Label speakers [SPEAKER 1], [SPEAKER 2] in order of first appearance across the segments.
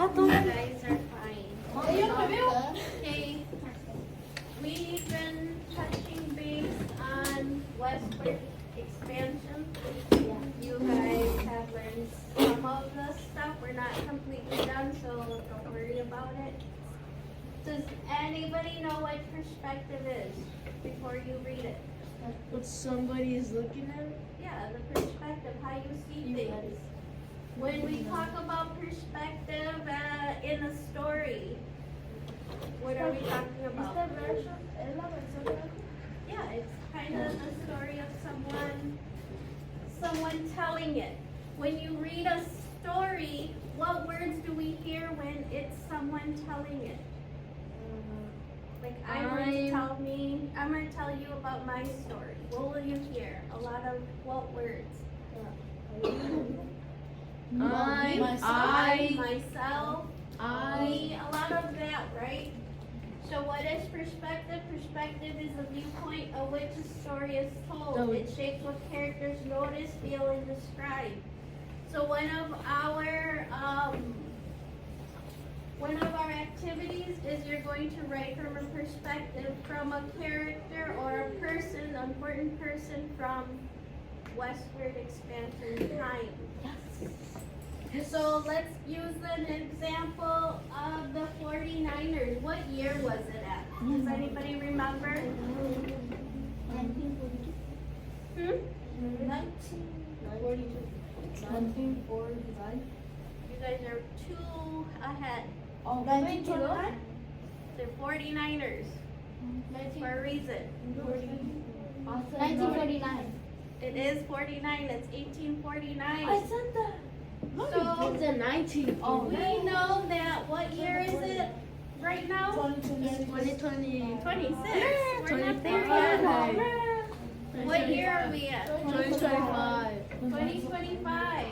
[SPEAKER 1] You guys are fine. Okay. We've been touching base on Westward expansion. You guys have learned some of the stuff. We're not completely done, so don't worry about it. Does anybody know what perspective is before you read it?
[SPEAKER 2] What somebody is looking at?
[SPEAKER 1] Yeah, the perspective, how you see things. When we talk about perspective in a story, what are we talking about? Yeah, it's kind of the story of someone telling it. When you read a story, what words do we hear when it's someone telling it? Like I'm gonna tell you about my story. What will you hear? A lot of what words? Myself, me, a lot of that, right? So what is perspective? Perspective is the viewpoint of which a story is told. It shapes what characters notice, feel, and describe. So one of our activities is you're going to write from a perspective from a character or a person, an important person from Westward expansion time. So let's use an example of the 49ers. What year was it at? Does anybody remember?
[SPEAKER 2] 1945.
[SPEAKER 1] You guys are too ahead.
[SPEAKER 2] Oh, 1929?
[SPEAKER 1] They're 49ers. For a reason.
[SPEAKER 2] 1949.
[SPEAKER 1] It is 49. It's 1849.
[SPEAKER 2] I said that.
[SPEAKER 1] So
[SPEAKER 2] it's a 19. Oh,
[SPEAKER 1] we know that. What year is it right now?
[SPEAKER 2] 2020.
[SPEAKER 1] 26. We're
[SPEAKER 2] 20,
[SPEAKER 1] not there yet. What year are we at?
[SPEAKER 2] 2025.
[SPEAKER 1] 2025.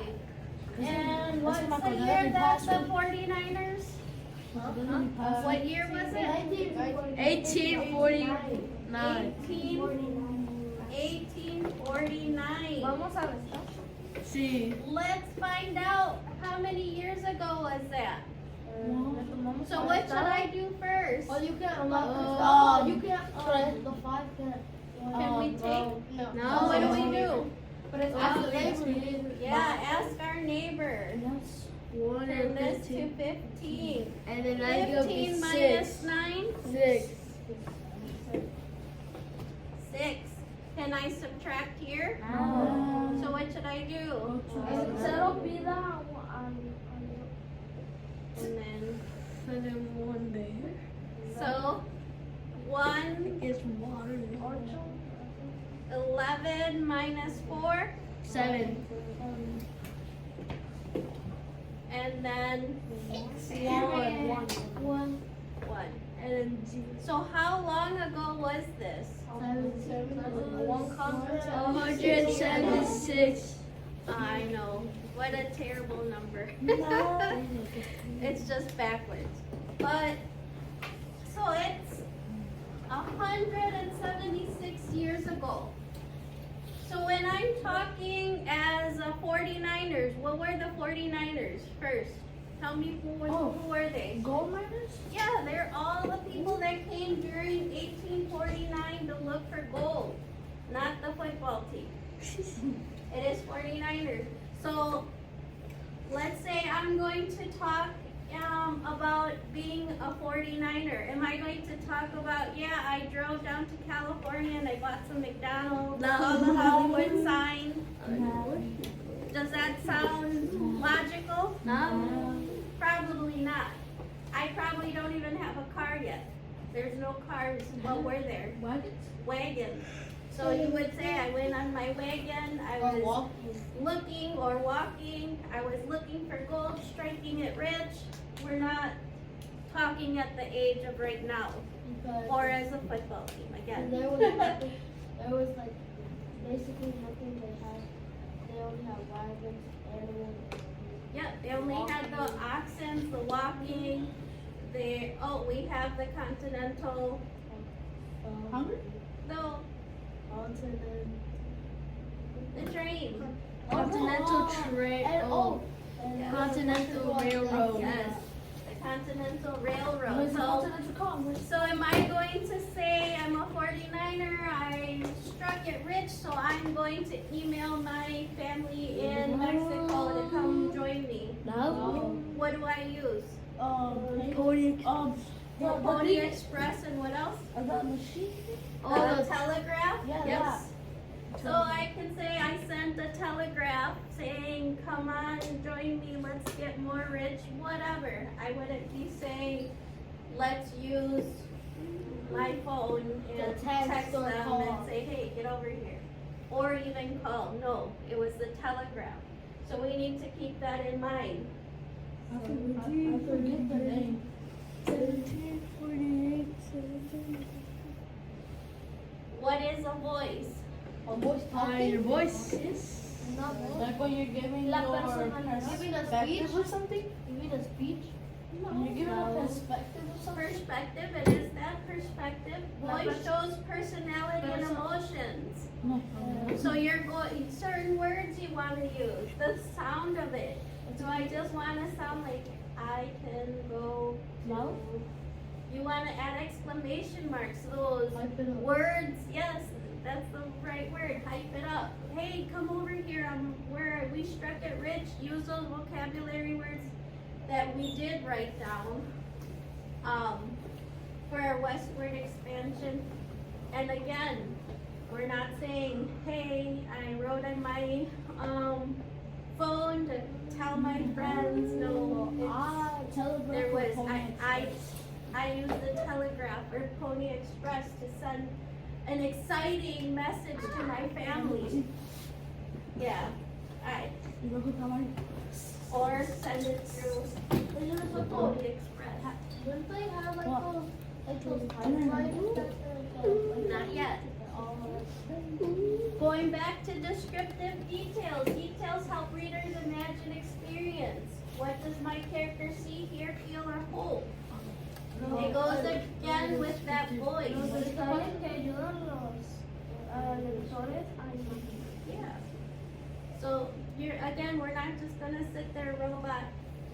[SPEAKER 1] And what's the year that the 49ers? What year was it?
[SPEAKER 2] 1849.
[SPEAKER 1] 1849.
[SPEAKER 2] Vamos a restar. Sí.
[SPEAKER 1] Let's find out how many years ago was that. So what should I do first?
[SPEAKER 2] Oh, you can't. You can't. The 5 can't.
[SPEAKER 1] Can we take?
[SPEAKER 2] No.
[SPEAKER 1] What do we do?
[SPEAKER 2] But it's after the
[SPEAKER 1] Yeah, ask our neighbor.
[SPEAKER 2] 1
[SPEAKER 1] Turn
[SPEAKER 2] and
[SPEAKER 1] this to
[SPEAKER 2] 15.
[SPEAKER 1] 15.
[SPEAKER 2] And then I give
[SPEAKER 1] 15
[SPEAKER 2] you
[SPEAKER 1] minus
[SPEAKER 2] 6.
[SPEAKER 1] 9?
[SPEAKER 2] 6.
[SPEAKER 1] 6. Can I subtract here?
[SPEAKER 2] No.
[SPEAKER 1] So what should I do? And then,
[SPEAKER 2] 1 there.
[SPEAKER 1] so 1,
[SPEAKER 2] It's water.
[SPEAKER 1] 11 minus 4,
[SPEAKER 2] 7.
[SPEAKER 1] and then
[SPEAKER 2] 1.
[SPEAKER 1] 1.
[SPEAKER 2] And then 0.
[SPEAKER 1] So how long ago was this?
[SPEAKER 2] 176.
[SPEAKER 1] I know. What a terrible number. It's just backwards. But, so it's 176 years ago. So when I'm talking as a 49ers, what were the 49ers first? Tell me who were they?
[SPEAKER 2] Gold miners?
[SPEAKER 1] Yeah, they're all the people that came during 1849 to look for gold, not the football team. It is 49ers. So let's say I'm going to talk about being a 49er. Am I going to talk about, yeah, I drove down to California and I bought some McDonald's, saw the Hollywood sign? Does that sound logical?
[SPEAKER 2] No.
[SPEAKER 1] Probably not. I probably don't even have a car yet. There's no cars. What were there? Wagons. So you would say I went on my wagon, I was looking or walking, I was looking for gold, striking it rich. We're not talking at the age of right now, or as a football team again.
[SPEAKER 3] There was like basically nothing they had. They only had wagons, animals.
[SPEAKER 1] Yeah, they only had the oxen, the walking, we have the continental, no, the train.
[SPEAKER 2] Continental train.
[SPEAKER 3] And
[SPEAKER 2] Continental Railroad.
[SPEAKER 1] Yes. Continental Railroad.
[SPEAKER 2] Where's the
[SPEAKER 1] So,
[SPEAKER 2] Continental Congress?
[SPEAKER 1] so am I going to say I'm a 49er, I struck it rich, so I'm going to email my family in Mexico to come join me?
[SPEAKER 2] No.
[SPEAKER 1] What do I use?
[SPEAKER 2] The
[SPEAKER 1] Pony Express and what else?
[SPEAKER 2] the machine.
[SPEAKER 1] Oh, the telegraph?
[SPEAKER 2] Yeah,
[SPEAKER 1] Yes. So I can say I sent a telegraph saying, come on, join me, let's get more rich, whatever. I wouldn't be saying, let's use my phone and
[SPEAKER 3] The text
[SPEAKER 1] text
[SPEAKER 3] or
[SPEAKER 1] them
[SPEAKER 3] call.
[SPEAKER 1] and say, hey, get over here. Or even call. No, it was the telegraph. So we need to keep that in mind.
[SPEAKER 2] I forget the name.
[SPEAKER 3] 1748, 17.
[SPEAKER 1] What is a voice?
[SPEAKER 2] A voice talking. Your voice is
[SPEAKER 3] Not voice.
[SPEAKER 2] like when you're giving
[SPEAKER 3] La
[SPEAKER 2] your
[SPEAKER 3] persona, giving a
[SPEAKER 2] perspective
[SPEAKER 3] speech?
[SPEAKER 2] or something.
[SPEAKER 3] You mean a speech?
[SPEAKER 2] When you're giving a
[SPEAKER 3] No.
[SPEAKER 2] perspective or something.
[SPEAKER 1] Perspective, it is that perspective.
[SPEAKER 3] Like
[SPEAKER 1] Voice shows personality and
[SPEAKER 3] Person-
[SPEAKER 1] emotions.
[SPEAKER 2] No.
[SPEAKER 1] So you're going, certain words you want to use, the sound of it. So I just want to sound like I can go to.
[SPEAKER 3] No.
[SPEAKER 1] You want to add exclamation marks, those
[SPEAKER 2] Hype it up.
[SPEAKER 1] words, yes, that's the right word, hype it up. Hey, come over here, we struck it rich, use those vocabulary words that we did write down, for our westward expansion. And again, we're not saying, hey, I wrote on my, phone to tell my friends, no, it's,
[SPEAKER 2] Telegraph.
[SPEAKER 1] there
[SPEAKER 2] or
[SPEAKER 1] was,
[SPEAKER 2] Pony
[SPEAKER 1] I used the telegraph or Pony Express to send an exciting message to my family. Yeah, or send it through Pony Express.
[SPEAKER 3] Don't they have like
[SPEAKER 2] What?
[SPEAKER 3] those pipelines that
[SPEAKER 1] Not yet. Going back to descriptive details. Details help readers imagine experience. What does my character see, hear, feel, or hope? It goes again with that voice. Yeah. So we're not just gonna sit there robot.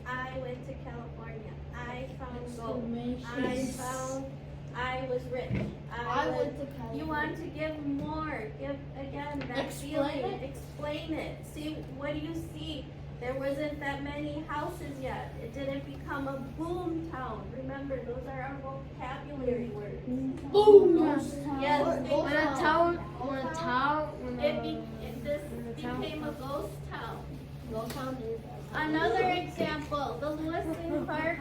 [SPEAKER 1] I went to California. I found gold. I was rich.
[SPEAKER 3] I went to California.
[SPEAKER 1] You want to give more. Give again that
[SPEAKER 2] Explain
[SPEAKER 1] feeling.
[SPEAKER 2] it.
[SPEAKER 1] Explain it. See, what do you see? There wasn't that many houses yet. It didn't become a boom town. Remember, those are our vocabulary words.
[SPEAKER 2] Boom.
[SPEAKER 1] Yes, this became a ghost town. Another example, the Lewis and Clark.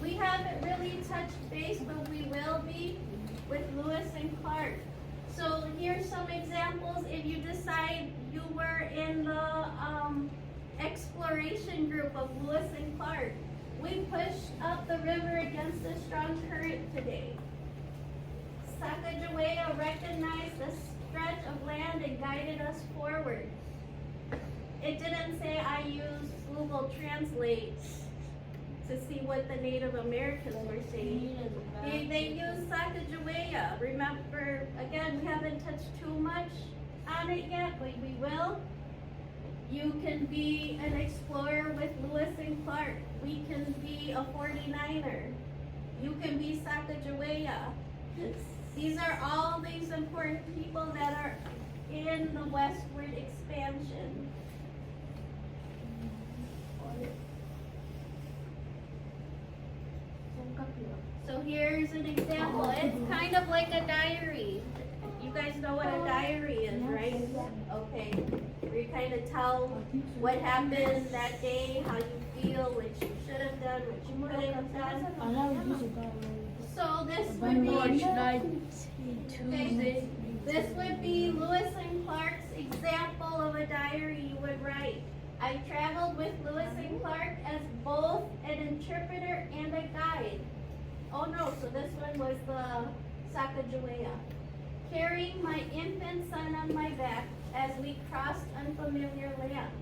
[SPEAKER 1] We haven't really touched base, but we will be with Lewis and Clark. So here's some examples. If you decide you were in the exploration group of Lewis and Clark, we pushed up the river against a strong current today. Sacagawea recognized the stretch of land and guided us forward. It didn't say I used Google Translate to see what the Native Americans were saying. They used Sacagawea. Remember, again, we haven't touched too much on it yet, but we will. You can be an explorer with Lewis and Clark. We can be a 49er. You can be Sacagawea. These are all these important people that are in the westward expansion. So here's an example. It's kind of like a diary. You guys know what a diary is, right? Okay. Where you kind of tell what happened that day, how you feel, what you should have done, what you couldn't have done.
[SPEAKER 2] I never use a diary.
[SPEAKER 1] So this would be this would be Lewis and Clark's example of a diary you would write. I traveled with Lewis and Clark as both an interpreter and a guide. Oh no, so this one was the Sacagawea. Carrying my infant son on my back as we crossed unfamiliar lands.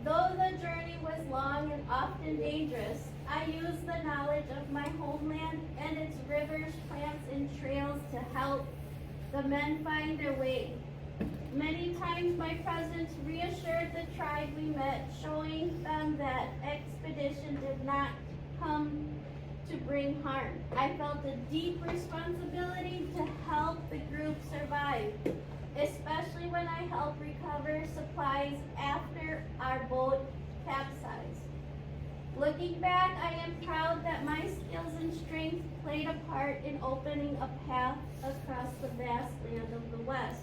[SPEAKER 1] Though the journey was long and often dangerous, I used the knowledge of my homeland and its rivers, plants, and trails to help the men find their way. Many times my presence reassured the tribe we met, showing them that expedition expedition did not come to bring harm. I felt a deep responsibility to help the group survive, especially when I helped recover supplies after our boat capsized. Looking back, I am proud that my skills and strength played a part in opening a path across the vast land of the West.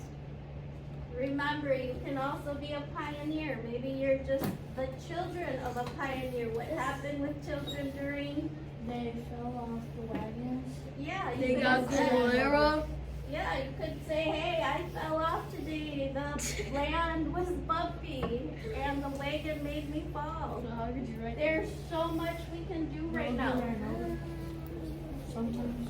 [SPEAKER 1] Remember, you can also be a pioneer. Maybe you're just the children of a pioneer. What happened with children during?
[SPEAKER 3] They fell off the wagons.
[SPEAKER 1] Yeah,
[SPEAKER 2] They
[SPEAKER 1] could
[SPEAKER 2] got
[SPEAKER 1] say-
[SPEAKER 2] cholera.
[SPEAKER 1] Yeah, you could say, hey, I fell off today. The land was bumpy and the wagon made me fall.
[SPEAKER 2] So how could you write
[SPEAKER 1] There's so much we can do right now.
[SPEAKER 2] Sometimes.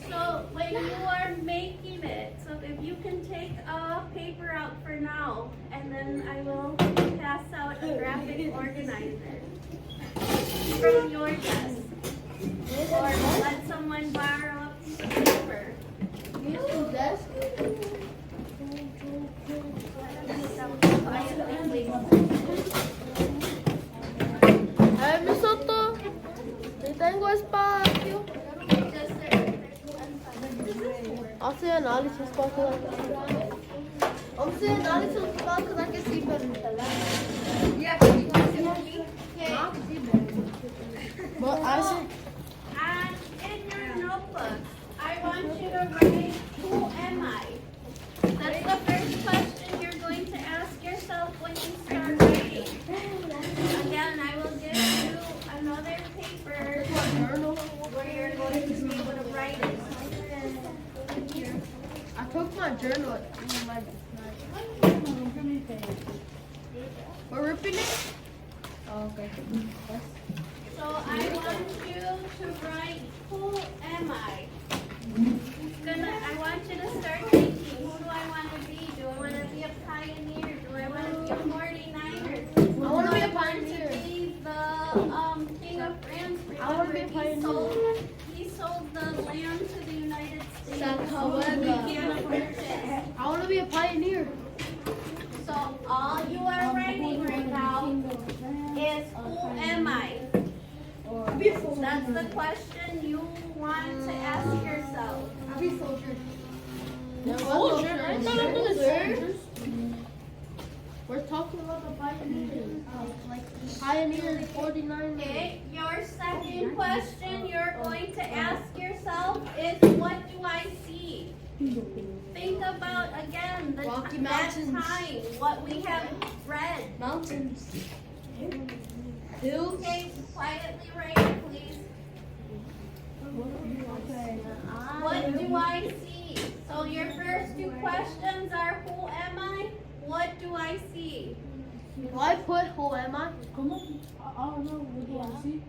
[SPEAKER 1] So when you are making it, so if you can take a paper out for now, and then I will pass out a graphic organizer from your desk. Or let someone borrow a piece of paper.
[SPEAKER 3] Desk.
[SPEAKER 2] Mi Soto, te tengo espacio.
[SPEAKER 1] Just there.
[SPEAKER 2] I'll say analysis spot because I'm saying analysis spot because I can see better. Yeah,
[SPEAKER 1] Okay.
[SPEAKER 2] but I said,
[SPEAKER 1] And in your notebook, I want you to write, who am I? That's the first question you're going to ask yourself when you start writing. Again, I will give you another paper where you're going to be able to write it.
[SPEAKER 2] I took my journal. We're ripping it? Oh, okay.
[SPEAKER 1] So I want you to write, who am I? I want you to start thinking, who do I want to be? Do I want to be a pioneer? Do I want to be a 49er?
[SPEAKER 2] I want to be a
[SPEAKER 1] Do
[SPEAKER 2] pioneer.
[SPEAKER 1] I want to be the King of France?
[SPEAKER 2] I wanna be a pioneer.
[SPEAKER 1] He sold the land to the United States.
[SPEAKER 2] Sacawega.
[SPEAKER 1] We can't purchase.
[SPEAKER 2] I want to be a pioneer.
[SPEAKER 1] So all you are writing right now is, who am I? That's the question you want to ask yourself.
[SPEAKER 3] I'll be soldier.
[SPEAKER 2] Soldier? I thought I was a soldier. We're talking about the pioneers. Pioneers 49.
[SPEAKER 1] Okay, your second question you're going to ask yourself is, what do I see? Think about, again,
[SPEAKER 2] Rocky
[SPEAKER 1] that
[SPEAKER 2] Mountains.
[SPEAKER 1] time, what we have read.
[SPEAKER 2] Mountains. Hills.
[SPEAKER 1] Okay, quietly write it, please. What do I see? So your first two questions are, who am I? What do I see?
[SPEAKER 2] Do I put who am I?
[SPEAKER 3] I don't know. What do I see?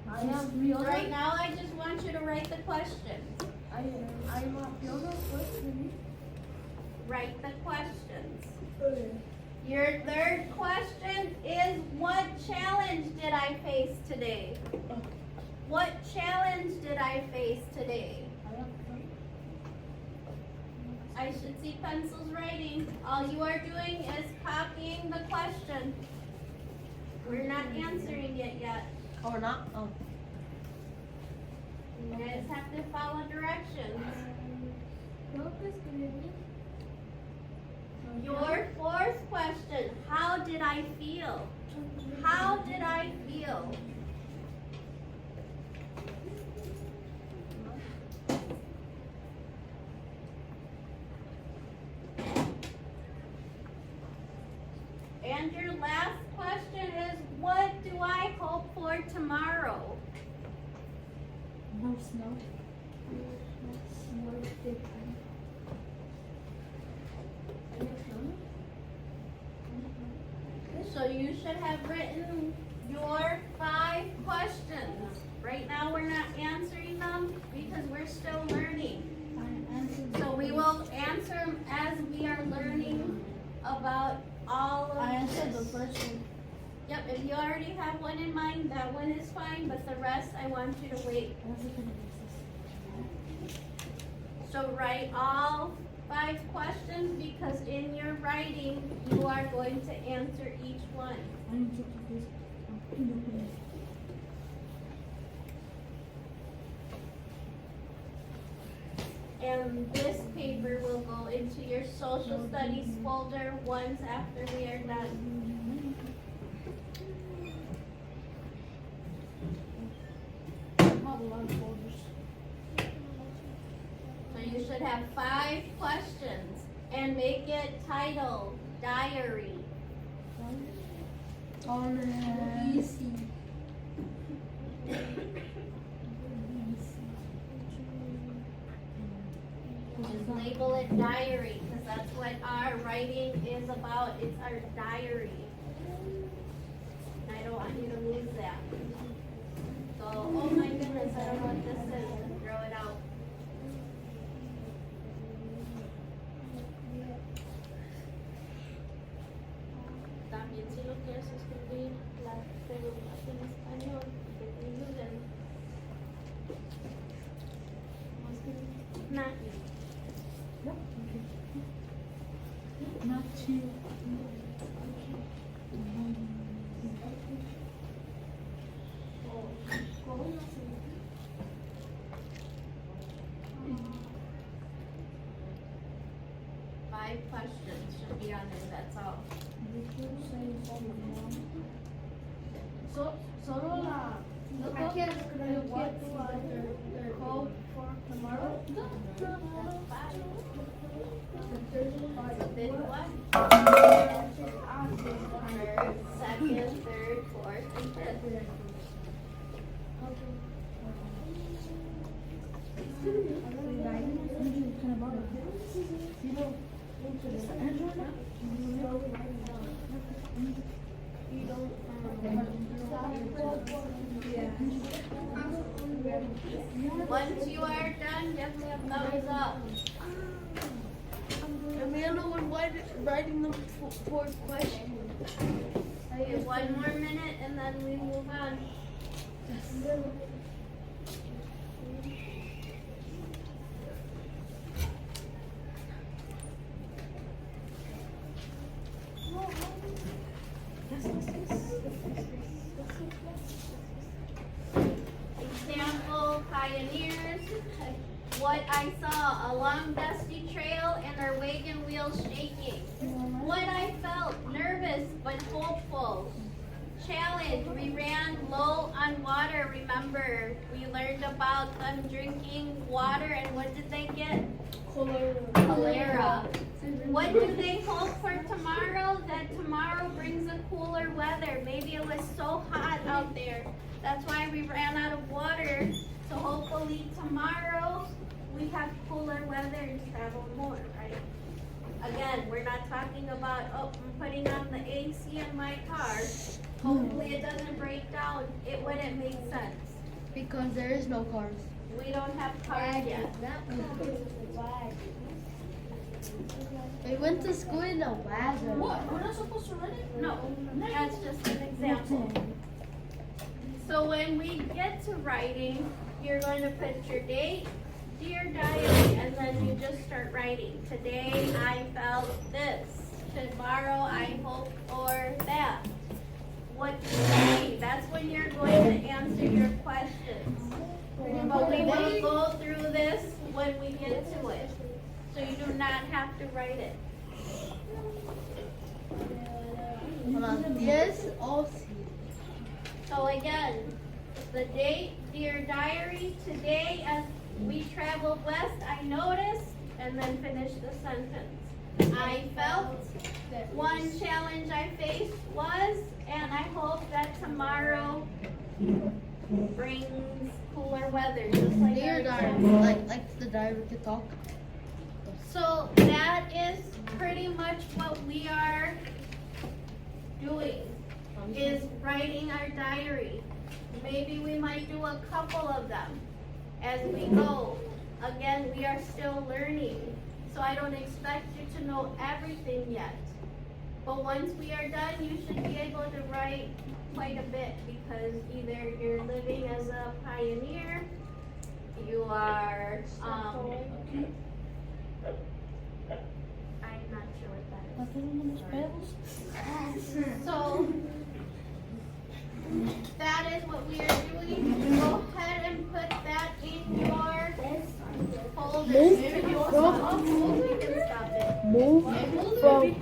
[SPEAKER 3] I am Fiona.
[SPEAKER 1] Right now, I just want you to write the question.
[SPEAKER 3] I am not Fiona.
[SPEAKER 1] Write the questions. Your third question is, what challenge did I face today? What challenge did I face today? I should see pencils writing. All you are doing is copying the question. We're not answering it yet.
[SPEAKER 2] Or not? Oh.
[SPEAKER 1] You guys have to follow directions. Your fourth question, how did I feel? How did I feel? And your last question is, what do I hope for tomorrow?
[SPEAKER 3] No snow.
[SPEAKER 1] So you should have written your 5 questions. Right now we're not answering them because we're still learning. So we will answer them as we are learning about all of
[SPEAKER 3] I answered the
[SPEAKER 1] this.
[SPEAKER 3] first one.
[SPEAKER 1] Yep, if you already have one in mind, that one is fine, but the rest I want you to wait. So write all 5 questions because in your writing, you are going to answer each one. And this paper will go into your social studies folder once after we are done. So you should have 5 questions and make it titled diary.
[SPEAKER 2] Easy.
[SPEAKER 1] Just label it diary because that's what our writing is about. It's our diary. I don't want you to lose that. So, oh my goodness, I don't know what this is. Throw it out. También si lo quieres escribir las preguntas en español, que te ayuden. Not you.
[SPEAKER 2] Not you.
[SPEAKER 1] Five questions should be on there, that's all.
[SPEAKER 2] Solo la.
[SPEAKER 3] I can't escribir what their code for tomorrow.
[SPEAKER 1] That's five. Then what? First, second, third, fourth, and fifth. Once you are done, give me a thumbs up.
[SPEAKER 2] Amanda was writing the fourth question.
[SPEAKER 1] Okay, 1 more minute and then we move on. Example, pioneers. What I saw, a long dusty trail and our wagon wheels shaking. What I felt, nervous but hopeful. Challenge, we ran low on water, remember. We learned about them drinking water and what did they get? Cholera. What do they hope for tomorrow? That tomorrow brings a cooler weather. Maybe it was so hot out there. That's why we ran out of water. So hopefully tomorrow we have cooler weather and travel more, right? Again, we're not talking about, oh, I'm putting on the AC in my car. Hopefully it doesn't break down. It wouldn't make sense.
[SPEAKER 2] Because there is no cars.
[SPEAKER 1] We don't have cars yet.
[SPEAKER 2] We went to school in a wagon.
[SPEAKER 3] What? We're not supposed to run it?
[SPEAKER 1] No, that's just an example. So when we get to writing, you're going to put your date, dear diary, and then you just start writing. Today I felt this. Tomorrow I hope for that. What today? That's when you're going to answer your questions. But we will go through this when we get to it. So you do not have to write it.
[SPEAKER 2] Yes, also.
[SPEAKER 1] So again, the date, dear diary, today as we traveled west, I noticed, and then finish the sentence. I felt, one challenge I faced was, and I hope that tomorrow brings cooler weather, just like
[SPEAKER 2] Dear
[SPEAKER 1] our
[SPEAKER 2] diary,
[SPEAKER 1] example.
[SPEAKER 2] like the diary we could talk.
[SPEAKER 1] So that is pretty much what we are doing, is writing our diary. Maybe we might do a couple of them as we go. Again, we are still learning, so I don't expect you to know everything yet. But once we are done, you should be able to write quite a bit because either you're living as a pioneer, you are So that is what we are doing. Go ahead and put that in your folder.
[SPEAKER 2] Move from